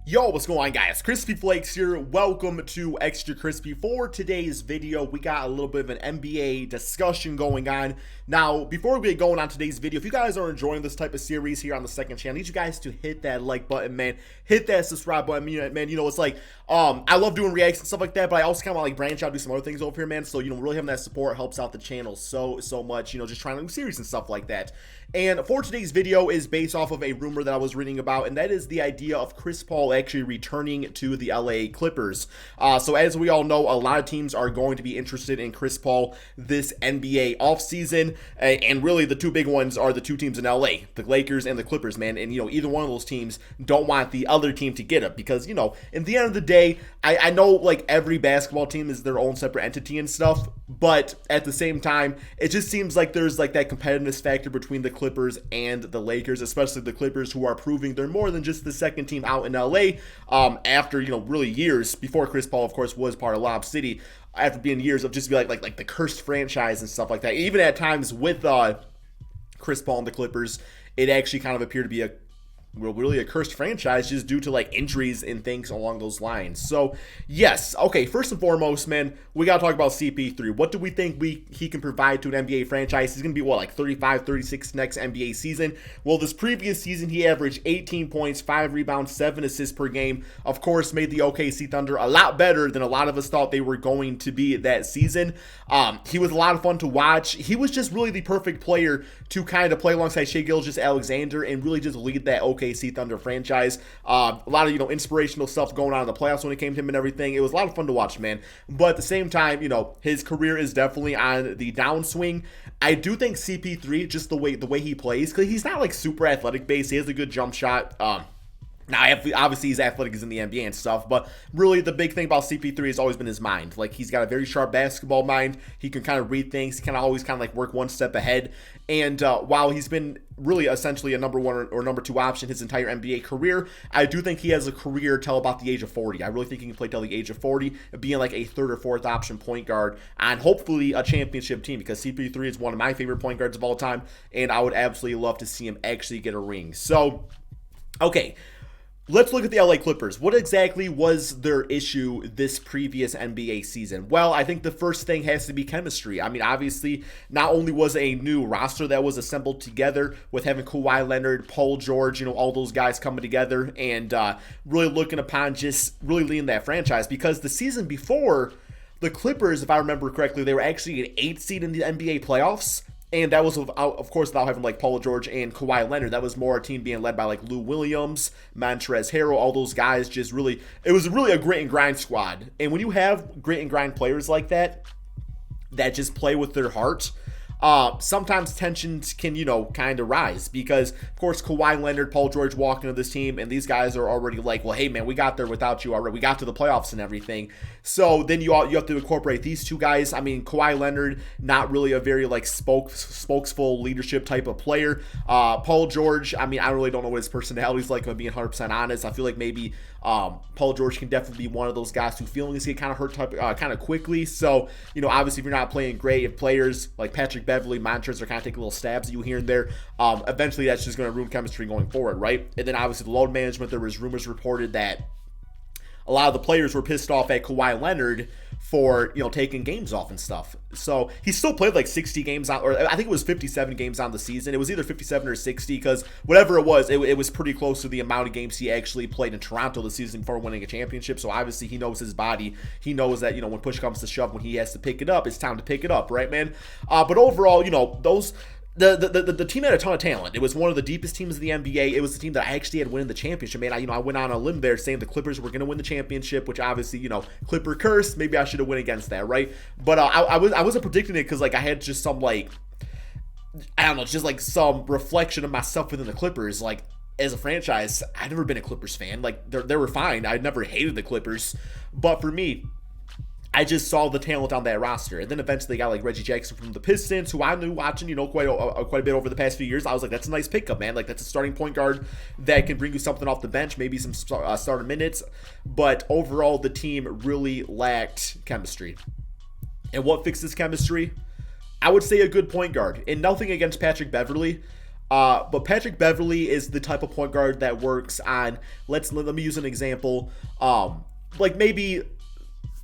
Yo, what's going on, guys? Crispy Flakes here. Welcome to Extra Crispy. For today's video, we got a little bit of an NBA discussion going on. Now, before we get going on today's video, if you guys are enjoying this type of series here on the second channel, I need you guys to hit that like button, man. Hit that subscribe button, man. You know, it's like, I love doing reacts and stuff like that, but I also kind of want to like branch out, do some other things over here, man. So, really having that support helps out the channel so much, just trying to do series and stuff like that. And for today's video is based off of a rumor that I was reading about, and that is the idea of Chris Paul actually returning to the LA Clippers. So as we all know, a lot of teams are going to be interested in Chris Paul this NBA offseason, and really the two big ones are the two teams in LA, the Lakers and the Clippers, man. And either one of those teams don't want the other team to get it because in the end of the day, I know like every basketball team is their own separate entity and stuff, but at the same time, it just seems like there's like that competitiveness factor between the Clippers and the Lakers, especially the Clippers, who are proving they're more than just the second team out in LA. After really years before Chris Paul, of course, was part of Lob City, after being years of just be like the cursed franchise and stuff like that. Even at times with Chris Paul and the Clippers, it actually kind of appeared to be really a cursed franchise just due to like injuries and things along those lines. So yes, okay, first and foremost, man, we got to talk about CP3. What do we think he can provide to an NBA franchise? He's going to be like 35, 36 next NBA season. Well, this previous season, he averaged 18 points, 5 rebounds, 7 assists per game. Of course, made the OKC Thunder a lot better than a lot of us thought they were going to be that season. He was a lot of fun to watch. He was just really the perfect player to kind of play alongside Shai Gilgeous-Alexander and really just lead that OKC Thunder franchise. A lot of inspirational stuff going on in the playoffs when it came to him and everything. It was a lot of fun to watch, man. But at the same time, his career is definitely on the downswing. I do think CP3, just the way he plays, because he's not like super athletic based. He has a good jump shot. Now, obviously, he's athletic is in the NBA and stuff, but really the big thing about CP3 has always been his mind. Like, he's got a very sharp basketball mind. He can kind of read things. He can always kind of like work one step ahead. And while he's been really essentially a number one or number two option his entire NBA career, I do think he has a career till about the age of 40. I really think he can play till the age of 40, being like a third or fourth option point guard on hopefully a championship team, because CP3 is one of my favorite point guards of all time, and I would absolutely love to see him actually get a ring. So, okay. Let's look at the LA Clippers. What exactly was their issue this previous NBA season? Well, I think the first thing has to be chemistry. I mean, obviously, not only was a new roster that was assembled together with having Kawhi Leonard, Paul George, all those guys coming together and really looking upon just really leading that franchise, because the season before, the Clippers, if I remember correctly, they were actually an 8th seed in the NBA playoffs. And that was, of course, without having like Paul George and Kawhi Leonard. That was more a team being led by like Lou Williams, Montrezl Harrell, all those guys. Just really, it was really a grit and grind squad. And when you have grit and grind players like that just play with their heart, sometimes tensions can, kind of rise, because, of course, Kawhi Leonard, Paul George walk into this team, and these guys are already like, well, hey, man, we got there without you already. We got to the playoffs and everything. So then you have to incorporate these two guys. I mean, Kawhi Leonard, not really a very, like, spokesful leadership type of player. Paul George, I mean, I really don't know what his personality's like, if I'm being 100% honest. I feel like maybe Paul George can definitely be one of those guys who feelings get kind of hurt kind of quickly. So, obviously, if you're not playing great, if players like Patrick Beverley, Montrezl are kind of taking little stabs at you here and there, eventually that's just going to ruin chemistry going forward, right? And then obviously the load management, there was rumors reported that a lot of the players were pissed off at Kawhi Leonard for, taking games off and stuff. So he still played like 60 games on, or I think it was 57 games on the season. It was either 57 or 60, because whatever it was pretty close to the amount of games he actually played in Toronto this season before winning a championship. So obviously he knows his body. He knows that, when push comes to shove, when he has to pick it up, it's time to pick it up, right, man? But overall, those... The team had a ton of talent. It was one of the deepest teams in the NBA. It was the team that I actually had winning the championship. Man, I went on a limb there saying the Clippers were going to win the championship, which obviously, Clipper curse. Maybe I should have went against that, right? But I wasn't predicting it because, like, I had just some, like, I don't know, just, like, some reflection of myself within the Clippers. Like, as a franchise, I've never been a Clippers fan. Like, they were fine. I never hated the Clippers. But for me, I just saw the talent on that roster. And then eventually they got like Reggie Jackson from the Pistons, who I knew watching, quite a bit over the past few years. I was like, that's a nice pickup, man. Like, that's a starting point guard that can bring you something off the bench, maybe some starter minutes. But overall, the team really lacked chemistry. And what fixed this chemistry? I would say a good point guard. And nothing against Patrick Beverley. But Patrick Beverley is the type of point guard that works on, let me use an example. Like maybe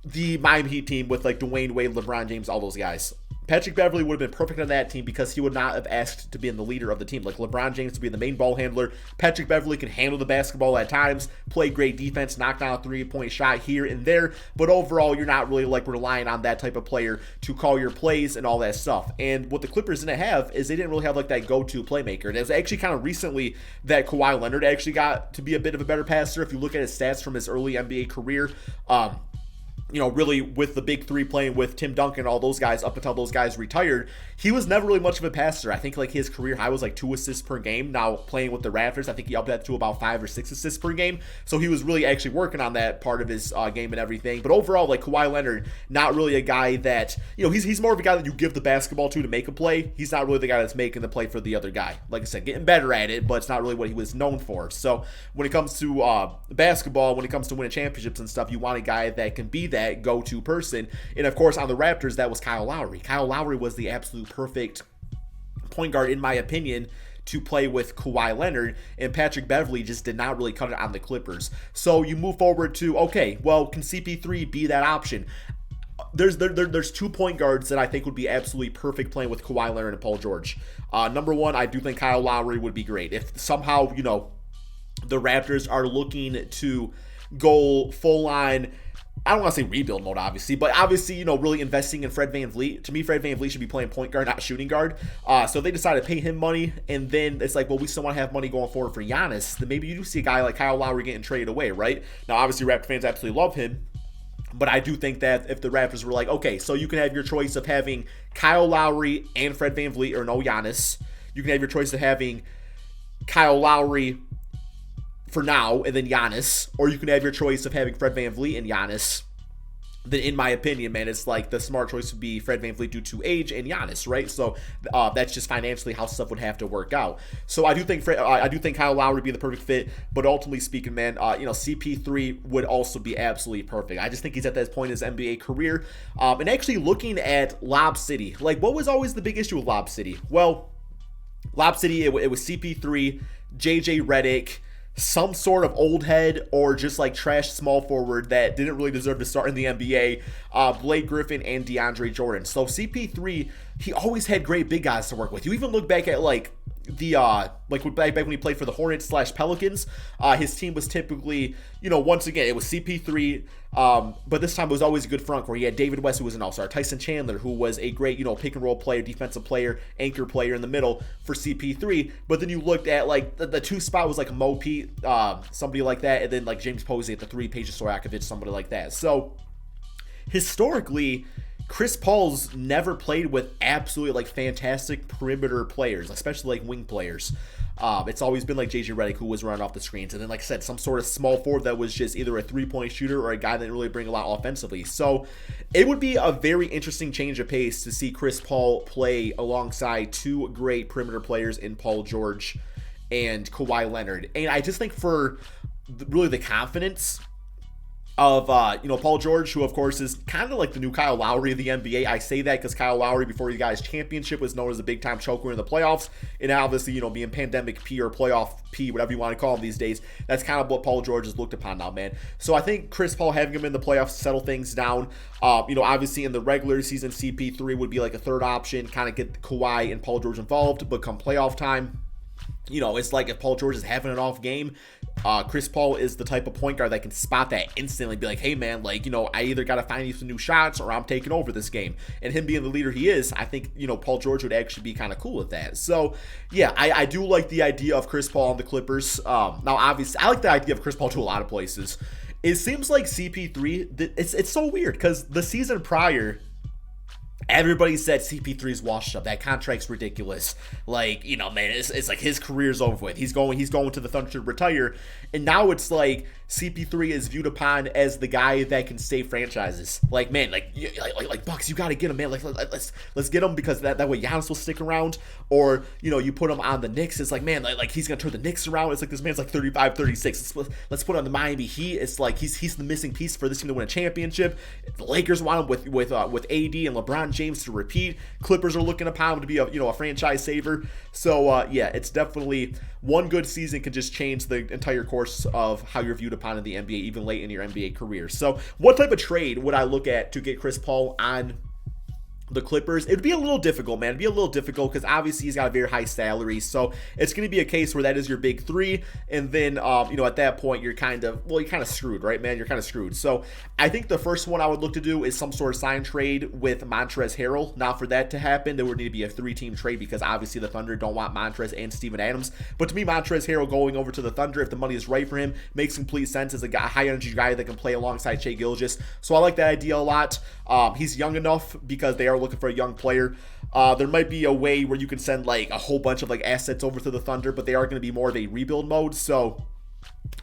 the Miami Heat team with like Dwayne Wade, LeBron James, all those guys. Patrick Beverley would have been perfect on that team because he would not have asked to be the leader of the team. Like LeBron James to be the main ball handler. Patrick Beverley can handle the basketball at times, play great defense, knock down a three-point shot here and there. But overall, you're not really like relying on that type of player to call your plays and all that stuff. And what the Clippers didn't have is they didn't really have like that go-to playmaker. And it was actually kind of recently that Kawhi Leonard actually got to be a bit of a better passer. If you look at his stats from his early NBA career, you know, really with the big three playing with Tim Duncan, all those guys up until those guys retired, he was never really much of a passer. I think like his career high was like 2 assists per game. Now playing with the Raptors, I think he upped that to about 5 or 6 assists per game. So he was really actually working on that part of his game and everything. But overall, like Kawhi Leonard, not really a guy that, you know, he's more of a guy that you give the basketball to make a play. He's not really the guy that's making the play for the other guy. Like I said, getting better at it, but it's not really what he was known for. So when it comes to basketball, when it comes to winning championships and stuff, you want a guy that can be that go-to person. And of course, on the Raptors, that was Kyle Lowry. Kyle Lowry was the absolute perfect point guard, in my opinion, to play with Kawhi Leonard, and Patrick Beverley just did not really cut it on the Clippers. So you move forward to, okay, well, can CP3 be that option? There's 2 point guards that I think would be absolutely perfect playing with Kawhi Leonard and Paul George. Number one, I do think Kyle Lowry would be great. If somehow, you know, the Raptors are looking to go full on, I don't want to say rebuild mode, obviously, but obviously, you know, really investing in Fred VanVleet. To me, Fred VanVleet should be playing point guard, not shooting guard. So they decided to pay him money, and then it's like, well, we still want to have money going forward for Giannis. Then maybe you do see a guy like Kyle Lowry getting traded away, right? Now, obviously, Raptor fans absolutely love him, but I do think that if the Raptors were like, okay, so you can have your choice of having Kyle Lowry and Fred VanVleet, or no Giannis. You can have your choice of having Kyle Lowry for now, and then Giannis, or you can have your choice of having Fred VanVleet and Giannis. Then, in my opinion, man, it's like the smart choice would be Fred VanVleet due to age and Giannis, right? So that's just financially how stuff would have to work out. So I do think Kyle Lowry would be the perfect fit, but ultimately speaking, man, you know, CP3 would also be absolutely perfect. I just think he's at that point in his NBA career. And actually looking at Lob City, like what was always the big issue with Lob City? Well, Lob City, it was CP3, JJ Redick, some sort of old head or just like trash small forward that didn't really deserve to start in the NBA, Blake Griffin and DeAndre Jordan. So CP3, he always had great big guys to work with. You even look back at like the back when he played for the Hornets / Pelicans, his team was typically, you know, once again, it was CP3, but this time it was always a good front where he had David West, who was an all-star, Tyson Chandler, who was a great, you know, pick and roll player, defensive player, anchor player in the middle for CP3. But then you looked at like the 2 spot was like Mo Pete, somebody like that, and then like James Posey at the 3, Peja Stojakovic, somebody like that. So historically, Chris Paul's never played with absolutely like fantastic perimeter players, especially like wing players. It's always been like JJ Redick, who was running off the screens, and then like I said, some sort of small forward that was just either a 3-point shooter or a guy that didn't really bring a lot offensively. So it would be a very interesting change of pace to see Chris Paul play alongside 2 great perimeter players in Paul George and Kawhi Leonard. And I just think for really the confidence of, you know, Paul George, who of course is kind of like the new Kyle Lowry of the NBA. I say that because Kyle Lowry, before he got his championship, was known as a big-time choker in the playoffs, and obviously, you know, being pandemic P or playoff P, whatever you want to call him these days, that's kind of what Paul George is looked upon now, man. So I think Chris Paul having him in the playoffs settle things down. You know, obviously in the regular season, CP3 would be like a third option, kind of get Kawhi and Paul George involved, but come playoff time, you know, it's like if Paul George is having an off game, Chris Paul is the type of point guard that can spot that instantly, be like, hey man, like, you know, I either got to find you some new shots or I'm taking over this game. And him being the leader he is, I think, you know, Paul George would actually be kind of cool with that. So yeah, I do like the idea of Chris Paul on the Clippers. Now obviously I like the idea of Chris Paul to a lot of places. It seems like CP3, it's so weird because the season prior, everybody said CP3's washed up. That contract's ridiculous. Like, you know, man, it's like his career's over with. He's going to the Thunder to retire. And now it's like CP3 is viewed upon as the guy that can save franchises. Like, man, like Bucks, you got to get him, man. Like, let's get him, because that way Giannis will stick around. Or, you know, you put him on the Knicks. It's like, man, like he's going to turn the Knicks around. It's like, this man's like 35, 36. Let's put on the Miami Heat. It's like he's the missing piece for this team to win a championship. The Lakers want him with AD and LeBron James to repeat. Clippers are looking upon him to be a franchise saver. So yeah, it's definitely one good season can just change the entire course of how you're viewed upon in the NBA, even late in your NBA career. So what type of trade would I look at to get Chris Paul on the Clippers? It'd be a little difficult, man. It'd be a little difficult because obviously he's got a very high salary. So it's going to be a case where that is your big three. And then, at that point, you're kind of screwed, right, man? You're kind of screwed. So I think the first one I would look to do is some sort of sign trade with Montrezl Harrell. Now, for that to happen, there would need to be a 3-team trade because obviously the Thunder don't want Montrezl and Steven Adams. But to me, Montrezl Harrell going over to the Thunder, if the money is right for him, makes complete sense as a high-energy guy that can play alongside Shai Gilgeous. So I like that idea a lot. He's young enough because they are looking for a young player. There might be a way where you can send like a whole bunch of like assets over to the Thunder, but they are going to be more of a rebuild mode. So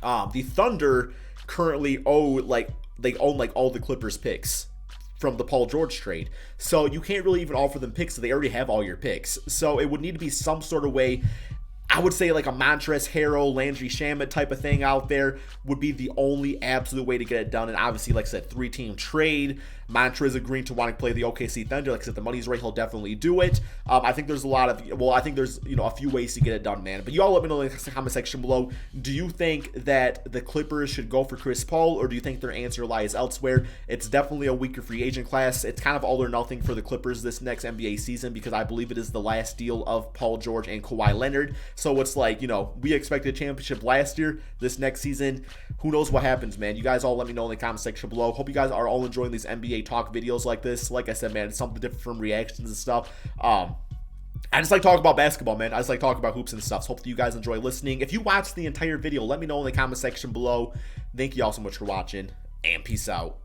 the Thunder currently own all the Clippers picks from the Paul George trade. So you can't really even offer them picks, so they already have all your picks. So it would need to be some sort of way. I would say like a Montrezl Harrell, Landry Shamet type of thing out there would be the only absolute way to get it done. And obviously, like I said, 3-team trade. Montrezl agreeing to want to play the OKC Thunder. Like I said, the money's right, he'll definitely do it. I think there's a few ways to get it done, man. But you all let me know in the comment section below. Do you think that the Clippers should go for Chris Paul, or do you think their answer lies elsewhere? It's definitely a weaker free agent class. It's kind of all or nothing for the Clippers this next NBA season because I believe it is the last deal of Paul George and Kawhi Leonard. So it's like, we expected a championship last year. This next season, who knows what happens, man. You guys all let me know in the comment section below. Hope you guys are all enjoying these NBA talk videos like this. Like I said, man, it's something different from reactions and stuff. I just like talking about basketball, man. I just like talking about hoops and stuff. So hopefully you guys enjoy listening. If you watched the entire video, let me know in the comment section below. Thank you all so much for watching, and peace out.